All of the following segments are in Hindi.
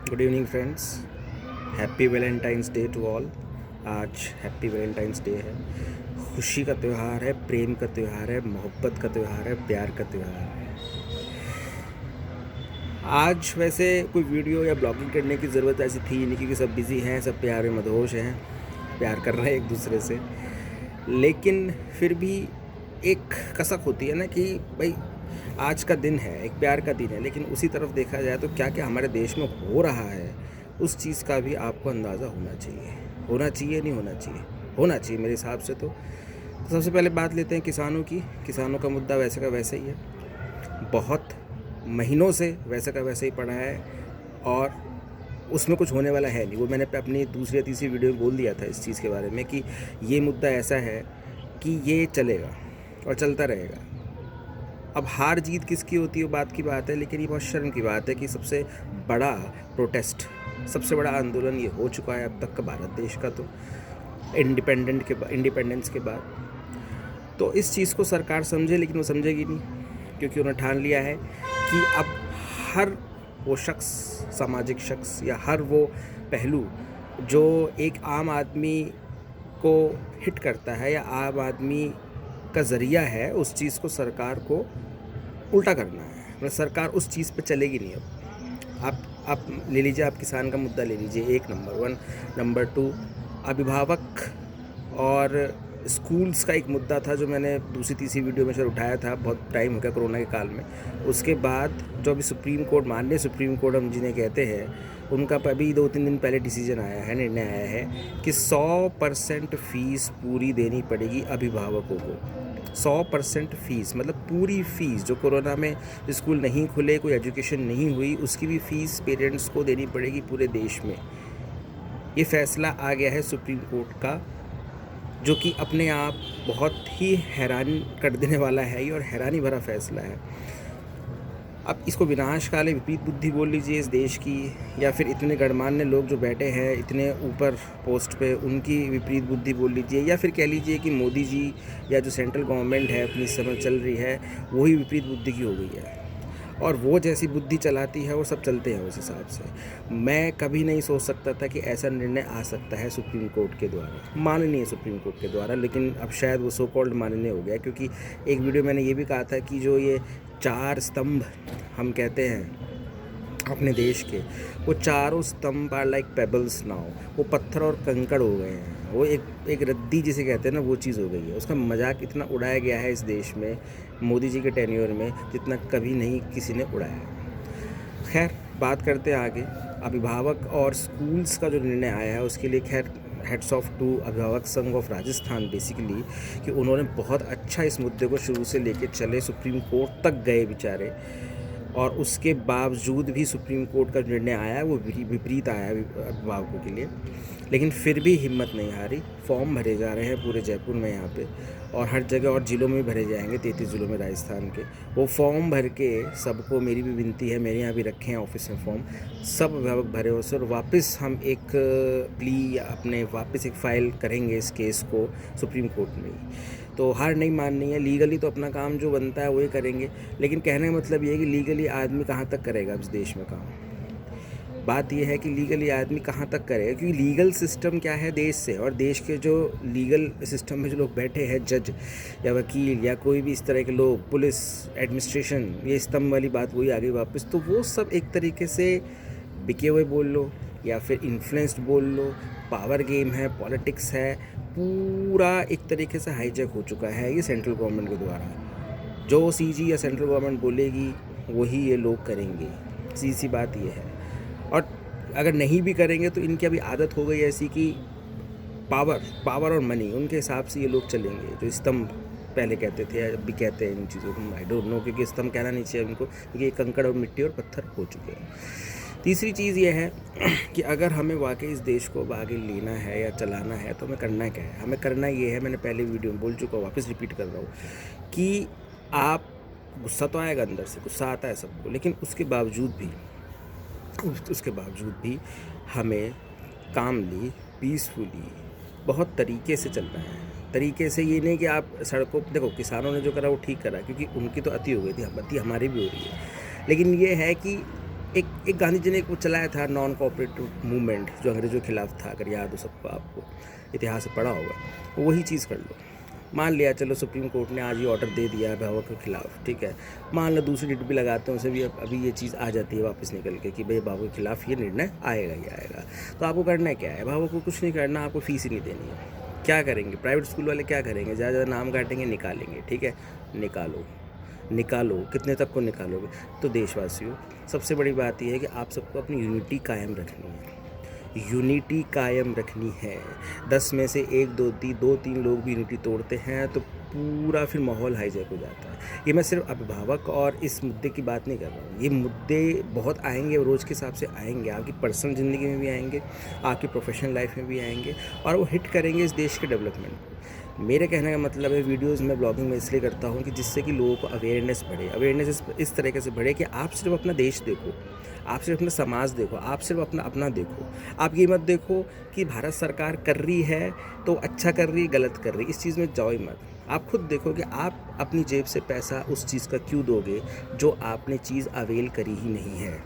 Good evening friends. Happy Valentine's Day to all. आज हैप्पी वैलेंटाइंस डे है। खुशी का त्यौहार है, प्रेम का त्यौहार है, मोहब्बत का त्यौहार है, प्यार का त्यौहार है। आज वैसे कोई वीडियो या ब्लॉगिंग करने की ज़रूरत ऐसी थी नहीं, क्योंकि सब बिज़ी हैं, सब प्यार में मदहोश हैं, प्यार कर रहे हैं एक दूसरे से। लेकिन फिर भी एक कसक होती है ना कि भाई आज का दिन है, एक प्यार का दिन है, लेकिन उसी तरफ देखा जाए तो क्या क्या हमारे देश में हो रहा है, उस चीज़ का भी आपको अंदाज़ा होना चाहिए। होना चाहिए, नहीं होना चाहिए, होना चाहिए मेरे हिसाब से। तो सबसे पहले बात लेते हैं किसानों की। किसानों का मुद्दा वैसे का वैसे ही है, बहुत महीनों से वैसे का वैसे ही पड़ा है, और उसमें कुछ होने वाला है नहीं। वो मैंने अपनी दूसरी या तीसरी वीडियो में बोल दिया था इस चीज़ के बारे में कि ये मुद्दा ऐसा है कि ये चलेगा और चलता रहेगा। अब हार जीत किसकी होती है वो बात की बात है, लेकिन ये बहुत शर्म की बात है कि सबसे बड़ा प्रोटेस्ट, सबसे बड़ा आंदोलन ये हो चुका है अब तक का भारत देश का, तो इंडिपेंडेंस के बाद। तो इस चीज़ को सरकार समझे, लेकिन वो समझेगी नहीं, क्योंकि उन्होंने ठान लिया है कि अब हर वो शख्स, सामाजिक शख्स, या हर वो पहलू जो एक आम आदमी को हिट करता है या आम आदमी का ज़रिया है, उस चीज़ को सरकार को उल्टा करना है। मतलब सरकार उस चीज़ पे चलेगी नहीं। अब आप ले लीजिए, आप किसान का मुद्दा ले लीजिए, एक नंबर 1। नंबर 2, अभिभावक और स्कूल्स का एक मुद्दा था जो मैंने दूसरी तीसरी वीडियो में शायद उठाया था, बहुत टाइम हो गया कोरोना के काल में। उसके बाद जो अभी सुप्रीम कोर्ट, माननीय सुप्रीम कोर्ट हम जिन्हें कहते हैं, उनका अभी 2-3 दिन पहले डिसीजन आया है, निर्णय आया है कि 100% फ़ीस पूरी देनी पड़ेगी अभिभावकों को। 100% फ़ीस, मतलब पूरी फ़ीस। जो कोरोना में स्कूल नहीं खुले, कोई एजुकेशन नहीं हुई, उसकी भी फ़ीस पेरेंट्स को देनी पड़ेगी पूरे देश में। ये फ़ैसला आ गया है सुप्रीम कोर्ट का, जो कि अपने आप बहुत ही हैरान कर देने वाला है ये, और हैरानी भरा फ़ैसला है। अब इसको विनाशकाले विपरीत बुद्धि बोल लीजिए इस देश की, या फिर इतने गणमान्य लोग जो बैठे हैं इतने ऊपर पोस्ट पे, उनकी विपरीत बुद्धि बोल लीजिए, या फिर कह लीजिए कि मोदी जी या जो सेंट्रल गवर्नमेंट है अपनी समय चल रही है, वही विपरीत बुद्धि की हो गई है, और वो जैसी बुद्धि चलाती है वो सब चलते हैं उस हिसाब से। मैं कभी नहीं सोच सकता था कि ऐसा निर्णय आ सकता है सुप्रीम कोर्ट के द्वारा, माननीय सुप्रीम कोर्ट के द्वारा, लेकिन अब शायद वो सो कॉल्ड माननीय हो गया, क्योंकि एक वीडियो मैंने ये भी कहा था कि जो ये 4 स्तंभ हम कहते हैं अपने देश के, वो चारों स्तंभ आर लाइक पेबल्स नाउ, वो पत्थर और कंकड़ हो गए हैं। वो एक रद्दी जिसे कहते हैं ना, वो चीज़ हो गई है। उसका मजाक इतना उड़ाया गया है इस देश में मोदी जी के टेन्योर में, जितना कभी नहीं किसी ने उड़ाया है। खैर, बात करते हैं आगे। अभिभावक और स्कूल्स का जो निर्णय आया है उसके लिए खैर हेड्स ऑफ टू अभिभावक संघ ऑफ राजस्थान बेसिकली, कि उन्होंने बहुत अच्छा इस मुद्दे को शुरू से लेके चले, सुप्रीम कोर्ट तक गए बेचारे, और उसके बावजूद भी सुप्रीम कोर्ट का निर्णय आया वो विपरीत आया अभिभावकों के लिए। लेकिन फिर भी हिम्मत नहीं हारी। फॉर्म भरे जा रहे हैं पूरे जयपुर में यहाँ पे, और हर जगह और ज़िलों में भी भरे जाएंगे, 33 ज़िलों में राजस्थान के। वो फॉर्म भर के सबको, मेरी भी विनती है, मेरे यहाँ भी रखे हैं ऑफिस में फॉर्म, सब अभिभावक भरे हो सर, वापस हम एक प्ली अपने वापस एक फ़ाइल करेंगे इस केस को सुप्रीम कोर्ट में। तो हार नहीं माननी है। लीगली तो अपना काम जो बनता है वही करेंगे, लेकिन कहने का मतलब ये है कि लीगली आदमी कहाँ तक करेगा इस देश में काम। बात यह है कि लीगली आदमी कहाँ तक करेगा, क्योंकि लीगल सिस्टम क्या है देश से, और देश के जो लीगल सिस्टम में जो लोग बैठे हैं, जज या वकील या कोई भी इस तरह के लोग, पुलिस, एडमिनिस्ट्रेशन, ये स्तंभ वाली बात वही आ गई वापस। तो वो सब एक तरीके से बिके हुए बोल लो या फिर इन्फ्लुएंस्ड बोल लो, पावर गेम है, पॉलिटिक्स है, पूरा एक तरीके से हाईजैक हो चुका है ये सेंट्रल गवर्नमेंट के द्वारा। जो सीजी या सेंट्रल गवर्नमेंट बोलेगी वही ये लोग करेंगे, सीधी सी बात ये है। और अगर नहीं भी करेंगे तो इनकी अभी आदत हो गई ऐसी कि पावर और मनी, उनके हिसाब से ये लोग चलेंगे। जो स्तंभ पहले कहते थे, अब भी कहते हैं इन चीज़ों को, आई डोंट नो, क्योंकि स्तंभ कहना नहीं चाहिए उनको, क्योंकि ये कंकड़ और मिट्टी और पत्थर हो चुके हैं। तीसरी चीज़ ये है कि अगर हमें वाकई इस देश को आगे लेना है या चलाना है तो हमें करना क्या है। हमें करना ये है, मैंने पहले वीडियो में बोल चुका हूँ, वापस रिपीट कर रहा हूँ, कि आप, गुस्सा तो आएगा अंदर से, गुस्सा आता है सबको, लेकिन उसके बावजूद भी हमें कामली, पीसफुली, बहुत तरीके से चलना है। तरीके से ये नहीं कि आप सड़कों, देखो किसानों ने जो करा वो ठीक करा, क्योंकि उनकी तो अति हो गई थी, अति हमारी भी हो रही है, लेकिन ये है कि एक गांधी जी ने एक वो चलाया था नॉन कोऑपरेटिव मूवमेंट, जो अंग्रेजों के खिलाफ था, अगर याद हो सबको, आपको इतिहास से पढ़ा होगा। वही चीज़ कर लो। मान लिया चलो सुप्रीम कोर्ट ने आज ये ऑर्डर दे दिया है भावा के खिलाफ, ठीक है, मान लो दूसरी डेट भी लगाते हैं, उसे भी अभी ये चीज़ आ जाती है वापस निकल के कि भाई बाबू के खिलाफ ये निर्णय आएगा ही आएगा। तो आपको करना क्या है? भावा को कुछ नहीं करना, आपको फीस ही नहीं देनी है। क्या करेंगे प्राइवेट स्कूल वाले? क्या करेंगे? ज़्यादा ज़्यादा नाम काटेंगे, निकालेंगे, ठीक है, निकालो, कितने तक को निकालोगे? तो देशवासियों, सबसे बड़ी बात यह है कि आप सबको अपनी यूनिटी कायम रखनी है। यूनिटी कायम रखनी है। 10 में से 1 2 3 लोग भी यूनिटी तोड़ते हैं तो पूरा फिर माहौल हाईजैक हो जाता है। ये मैं सिर्फ अभिभावक और इस मुद्दे की बात नहीं कर रहा हूँ। ये मुद्दे बहुत आएंगे, रोज़ के हिसाब से आएंगे, आपकी पर्सनल ज़िंदगी में भी आएंगे, आपकी प्रोफेशनल लाइफ में भी आएंगे, और वो हिट करेंगे इस देश के डेवलपमेंट को। मेरे कहने का मतलब है, वीडियोज़ मैं ब्लॉगिंग में इसलिए करता हूँ कि जिससे कि लोगों को अवेयरनेस बढ़े। अवेयरनेस इस तरीके से बढ़े कि आप सिर्फ अपना देश देखो, आप सिर्फ अपना समाज देखो, आप सिर्फ अपना देखो। आप ये मत देखो कि भारत सरकार कर रही है तो अच्छा कर रही है, गलत कर रही है, इस चीज़ में जाओ ही मत। आप खुद देखो कि आप अपनी जेब से पैसा उस चीज़ का क्यों दोगे जो आपने चीज़ अवेल करी ही नहीं है।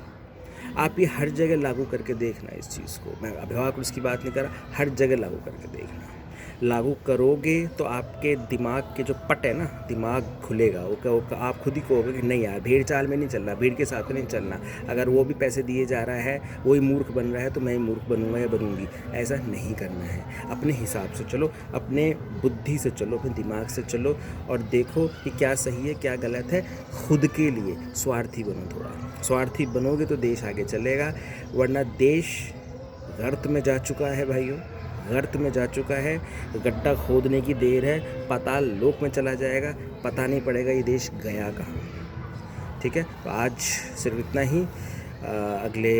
आप ये हर जगह लागू करके देखना इस चीज़ को। मैं अभिभावक उसकी बात नहीं कर रहा, हर जगह लागू करके देखना। लागू करोगे तो आपके दिमाग के जो पट है ना, दिमाग खुलेगा। वो आप खुद ही कहोगे कि नहीं यार, भेड़ चाल में नहीं चलना, भीड़ के साथ में नहीं चलना। अगर वो भी पैसे दिए जा रहा है, वही मूर्ख बन रहा है, तो मैं ही मूर्ख बनूंगा या बनूंगी। ऐसा नहीं करना है। अपने हिसाब से चलो, अपने बुद्धि से चलो, अपने दिमाग से चलो, और देखो कि क्या सही है क्या गलत है। खुद के लिए स्वार्थी बनो। थोड़ा स्वार्थी बनोगे तो देश आगे चलेगा, वरना देश गर्त में जा चुका है भाइयों, गर्त में जा चुका है। गड्ढा खोदने की देर है, पाताल लोक में चला जाएगा, पता नहीं पड़ेगा ये देश गया कहाँ। ठीक है, तो आज सिर्फ इतना ही। अगले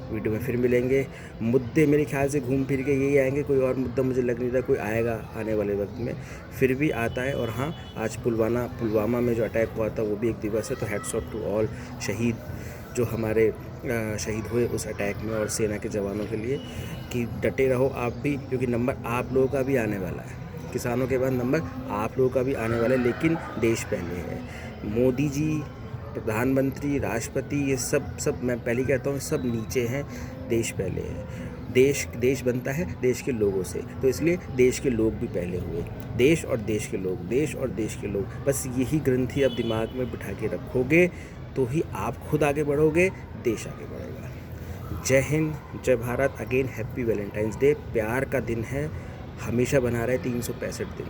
वीडियो में फिर मिलेंगे। मुद्दे मेरे ख्याल से घूम फिर के यही आएंगे, कोई और मुद्दा मुझे लग नहीं रहा कोई आएगा आने वाले वक्त में, फिर भी आता है। और हाँ, आज पुलवामा में जो अटैक हुआ था वो भी एक दिवस है, तो हैट्स ऑफ टू ऑल शहीद जो हमारे शहीद हुए उस अटैक में, और सेना के जवानों के लिए कि डटे रहो आप भी, क्योंकि नंबर आप लोगों का भी आने वाला है। किसानों के बाद नंबर आप लोगों का भी आने वाला है, लेकिन देश पहले है। मोदी जी, प्रधानमंत्री, राष्ट्रपति, ये सब मैं पहले कहता हूँ, सब नीचे हैं, देश पहले है। देश बनता है देश के लोगों से, तो इसलिए देश के लोग भी पहले हुए। देश और देश के लोग, देश और देश के लोग, बस यही ग्रंथि अब दिमाग में बिठा के रखोगे तो ही आप खुद आगे बढ़ोगे, देश आगे बढ़ेगा। जय हिंद, जय Bharat. Again happy Valentine's day. प्यार का दिन है, हमेशा बना रहे 365 दिन।